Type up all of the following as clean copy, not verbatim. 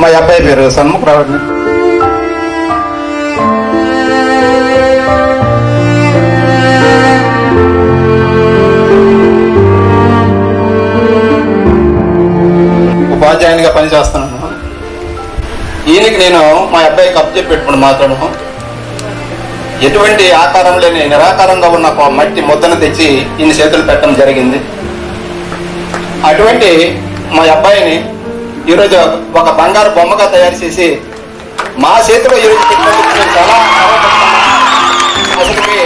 మా అబ్బాయి పేరు సన్ముఖరావు అండి. ఉపాధ్యాయునిగా పనిచేస్తున్నాను. ఈయనకి నేను మా అబ్బాయికి అప్పచెప్పి పెట్టుకుని మాట్లాడము. ఎటువంటి ఆకారం లేని నిరాకారంగా ఉన్న ఒక మట్టి ముద్దను తెచ్చి ఈయన చేతులు పెట్టడం జరిగింది. అటువంటి మా అబ్బాయిని ఈరోజు ఒక బంగారు బొమ్మగా తయారు చేసి మా చేతిలో ఈరోజు పెట్టినందుకు నేను చాలా అసలుకి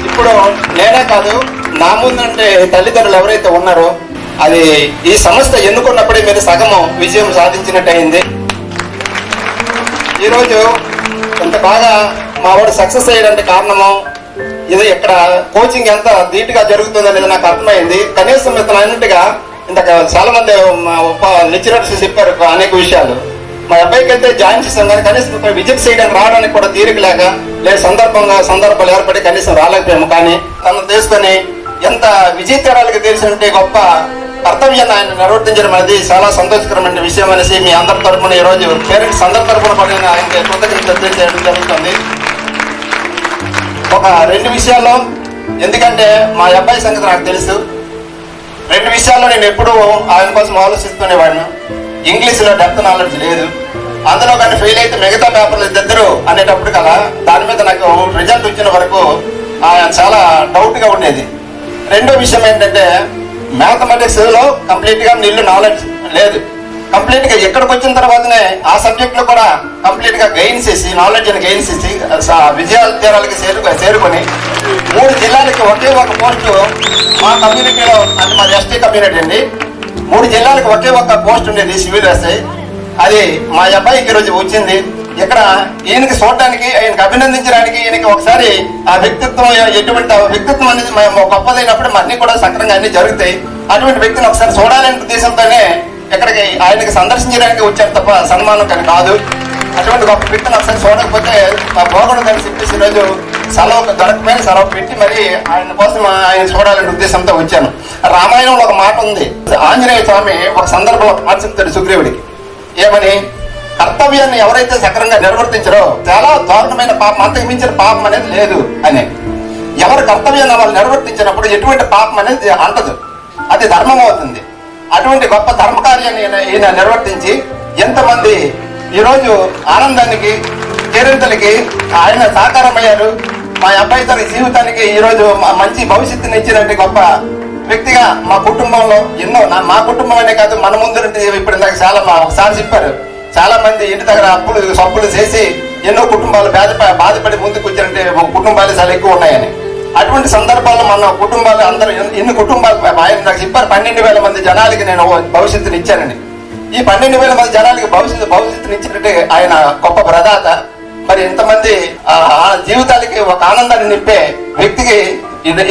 ఇప్పుడు నేనే కాదు, నా ముందంటే తల్లిదండ్రులు ఎవరైతే ఉన్నారో అది ఈ సంస్థ ఎన్నుకున్నప్పుడే మీరు సగము విజయం సాధించినట్టు అయింది. ఈరోజు ఇంత బాగా మా వాడు సక్సెస్ అయ్యడానికి కారణము ఇది ఇక్కడ కోచింగ్ ఎంత ధీటుగా జరుగుతుంది అనేది నాకు అర్థమైంది. కనీసం ఇతను అన్నట్టుగా ఇంత చాలా మంది లెక్చరర్స్ చెప్పారు అనేక విషయాలు. మా అబ్బాయికి అయితే జాయిన్ చేసాం కానీ కనీసం విజిట్ చేయడానికి రావడానికి కూడా తీరిక లేక లేదు సందర్భాలు ఏర్పడి కనీసం రాలేకపోయాము. కానీ తను తీసుకొని ఎంత విజయతరాలకి తెలిసినట్టే గొప్ప కర్తవ్యాన్ని ఆయన నిర్వర్తించడం అనేది చాలా సంతోషకరమైన విషయం అనేసి మీ అందరి తరఫున ఈరోజు పేరెంట్స్ అందరి తరఫున పడిన ఆయనకి కృతజ్ఞతలు తెలియజేయడం జరుగుతుంది. ఒక 2 విషయాల్లో, ఎందుకంటే మా అబ్బాయి సంగతి నాకు తెలుసు, 2 విషయాల్లో నేను ఎప్పుడూ ఆయన కోసం ఆలోచిస్తునేవాడిని. ఇంగ్లీష్లో డెప్త్ నాలెడ్జ్ లేదు, అందులో కానీ ఫెయిల్ అయితే మిగతా పేపర్లు ఇద్దరు అనేటప్పుడు కదా దాని మీద నాకు రిజల్ట్ వచ్చిన వరకు ఆయన చాలా డౌట్గా ఉండేది. రెండో విషయం ఏంటంటే మ్యాథమెటిక్స్ లో కంప్లీట్ గా నిల్లు నాలెడ్జ్ లేదు. కంప్లీట్ గా ఎక్కడికి వచ్చిన తర్వాతనే ఆ సబ్జెక్ట్ లో కూడా కంప్లీట్ గా గెయిన్ చేసి నాలెడ్జ్ ని గెయిన్ చేసి విజయాలకి చేరుకొని 3 జిల్లాలకి ఒకే ఒక పోస్టు మా కమ్యూనిటీలో, అంటే మా ఎస్టీ కమ్యూనిటీ అండి, 3 జిల్లాలకు ఒకే ఒక పోస్ట్ ఉండేది సివిల్ ఎస్ఐ. అది మా అబ్బాయికి ఈరోజు వచ్చింది. ఇక్కడ ఈయనకి చూడటానికి, ఆయనకి అభినందించడానికి, ఈయనకి ఒకసారి ఆ వ్యక్తిత్వం, ఎటువంటి వ్యక్తిత్వం అనేది గొప్పదైనప్పుడు అన్ని కూడా సక్రంగా అన్ని జరుగుతాయి. అటువంటి వ్యక్తిని ఒకసారి చూడాలనే ఉద్దేశంతోనే ఇక్కడికి ఆయనకి సందర్శించడానికి వచ్చారు తప్ప సన్మానం కానీ కాదు. అటువంటి గొప్ప వ్యక్తిని ఒకసారి చూడకపోతే మా బాగుండు అని చెప్పేసి ఈరోజు సెలవు దొరకపోయిన సెలవు పెట్టి మరి ఆయన కోసం ఆయన చూడాలనే ఉద్దేశంతో వచ్చాను. రామాయణంలో ఒక మాట ఉంది, ఆంజనేయ స్వామి ఒక సందర్భంలో మాట చెప్తాడు సుగ్రీవుడికి, ఏమని, కర్తవ్యాన్ని ఎవరైతే సక్రంగా నిర్వర్తించారో చాలా దారుణమైన పాపం, అంతకు మించిన పాపం అనేది లేదు అని. ఎవరు కర్తవ్యాన్ని వాళ్ళు నిర్వర్తించినప్పుడు ఎటువంటి పాపం అనేది అంటదు, అది ధర్మం అవుతుంది. అటువంటి గొప్ప ధర్మకార్యాన్ని ఈయన నిర్వర్తించి ఎంతమంది ఈరోజు ఆనందానికి, కేరింతలకి ఆయన సాకారమయ్యారు. మా అబ్బాయి తన జీవితానికి ఈరోజు మంచి భవిష్యత్తుని ఇచ్చినట్టు గొప్ప వ్యక్తిగా మా కుటుంబంలో ఎన్నో, మా కుటుంబం అనే కాదు, మన ముందు ఇప్పుడు ఇందాక చాలా ఒకసారి చెప్పారు, చాలా మంది ఇంటి దగ్గర సప్పులు చేసి ఎన్నో కుటుంబాలు బాధపడి ముందుకు వచ్చినట్టే కుటుంబాలు చాలా ఎక్కువ ఉన్నాయని. అటువంటి సందర్భాల్లో మన కుటుంబాలు అందరూ ఎన్ని కుటుంబాలు ఆయన నాకు చెప్పారు, 12,000 మంది జనాలకి నేను భవిష్యత్తుని ఇచ్చానని. ఈ 12,000 మంది జనాలకి భవిష్యత్తుని ఇచ్చినట్టే ఆయన గొప్ప ప్రదాత. మరి ఇంతమంది జీవితాలకి ఒక ఆనందాన్ని నింపే వ్యక్తికి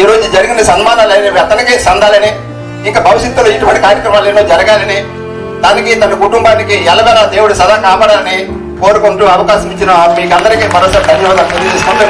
ఈరోజు జరిగిన సన్మానాలు అనేవి అతనికి సందాలని, ఇంకా భవిష్యత్తులో ఇటువంటి కార్యక్రమాలు ఎన్నో జరగాలని, దానికి తన కుటుంబానికి ఎలవేళ దేవుడు సదా కాపాడాలని కోరుకుంటూ అవకాశం ఇచ్చిన మీకు అందరికీ మరోసారి ధన్యవాదాలు తెలియజేసుకుంటూ